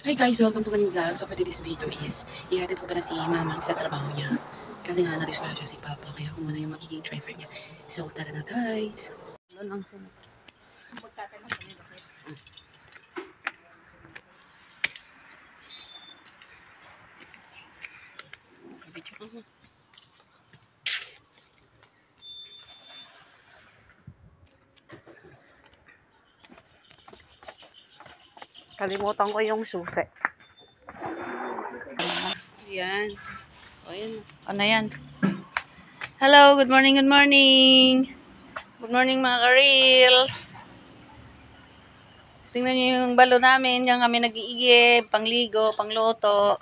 Hi guys! Welcome to Maning Vlog. So for today's video is, ihatid ko pa na si Mama sa trabaho niya. Kasi nga, na-disgrasya si Papa. Kaya kung ano yung magiging driver niya. So tara na guys! Doon ang sunod. Magtatanong kami bakit. Kalimutan ko yung susi. Yan. O yan. Ano yan? Hello, good morning, good morning. Good morning mga ka-reels. Tingnan nyo yung balo namin. Diyan kami nag-iigib, pangligo, pangluto,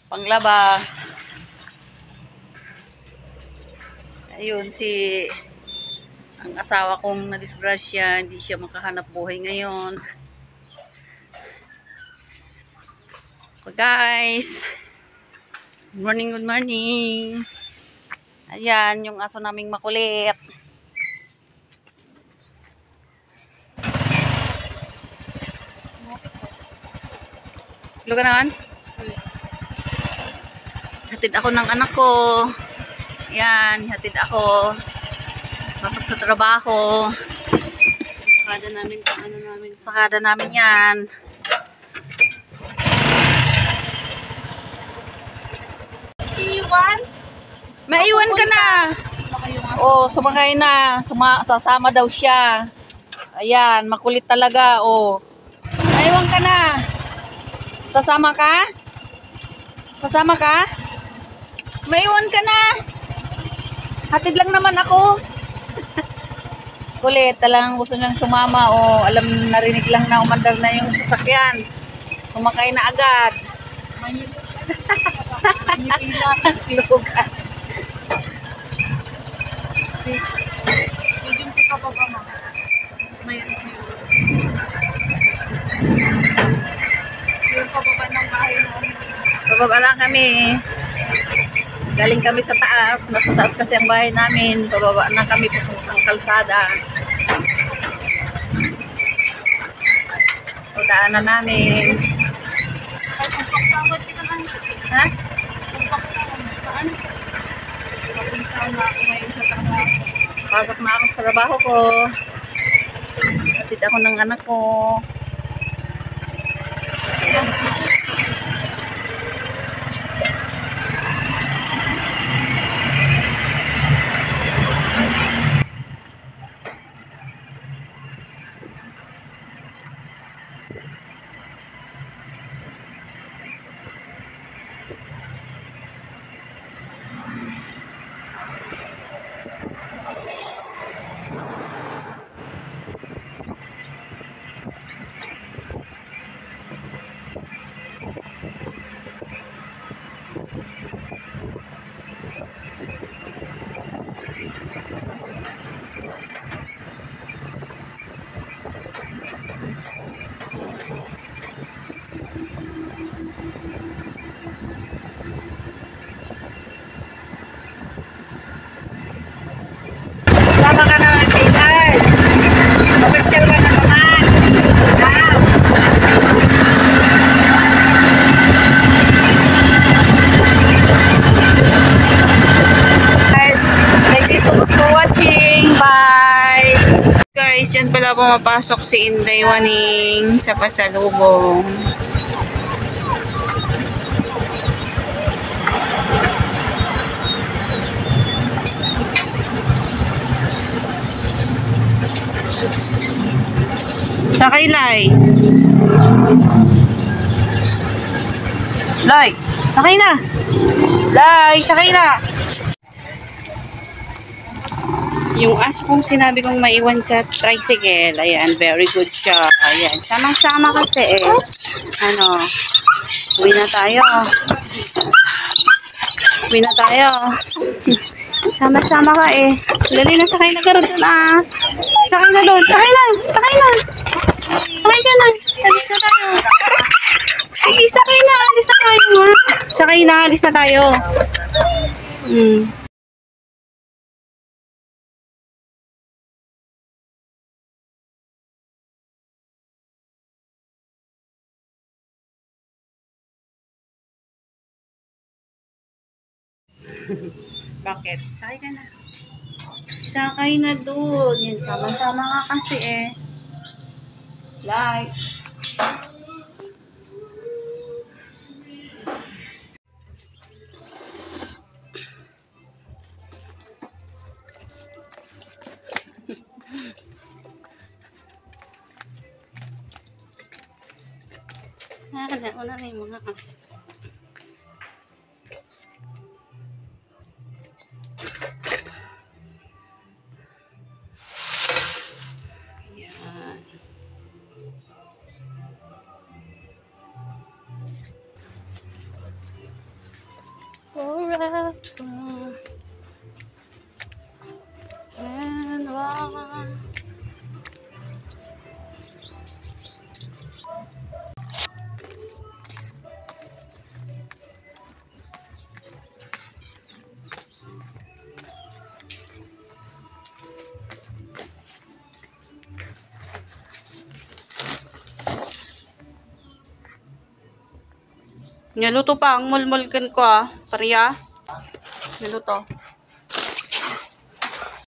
panglaba. Ayun, ang asawa kong na-disgrasya, hindi siya makahanap buhay ngayon. So guys, good morning, good morning. Ayan, yung aso naming makulit. Luga naman? Hatid ako ng anak ko. Ayan, hatid ako. Pasok sa trabaho. Sakada namin, ano namin. Sakada namin yan. Iwan? Maiwan ka na. Oh, sumakay na. Sasama daw siya. Ayan, makulit talaga. Oh. Maiwan ka na. Sasama ka? Sasama ka? Maiwan ka na. Hatid lang naman ako. Kulit, talagang gusto niyang sumama. Oh, alam, narinig lang na umandar na yung sasakyan. Sumakay na agad. Lugan. Medyo ka pa ba, Ma? May yung pababa ng bahay namin. Pababa lang kami. Galing kami sa taas. Nasa taas kasi ang bahay namin. Pababa na kami papuntang kalsada. So, daanan namin. Ha? Pasok na ako sa trabaho ko. Hatid ako ng anak ko. Sama ka na ng kailan. Papasyal ka na naman. Guys, thank you so much for watching. Bye! Guys, dyan pala pumapasok si Inday Waning sa pasalubong. Sakay, Lai. Lai, sakay na. Lai, sakay na. Yung aso kong sinabi kong maiwan sa tricycle, ayan, very good siya. Ayan, sama-sama kasi eh. Ano, uwi na tayo. Uwi na tayo. Sama-sama ka eh. Dali na, sakay na ka rin doon ah. Sakay na doon. Sakay na. Sakay na. Sakay ka na. Alis na tayo. Sige, sakay na. Alis na tayo ha. Sakay na. Alis na tayo. Bakit? Sakay ka na. Sakay na doon. Yan, sama-sama nga kasi eh. Like. Una na yung mga aso. Yan. Forever and one. Niluto pa ang mulmulkan ko ah. Pariya. Niluto.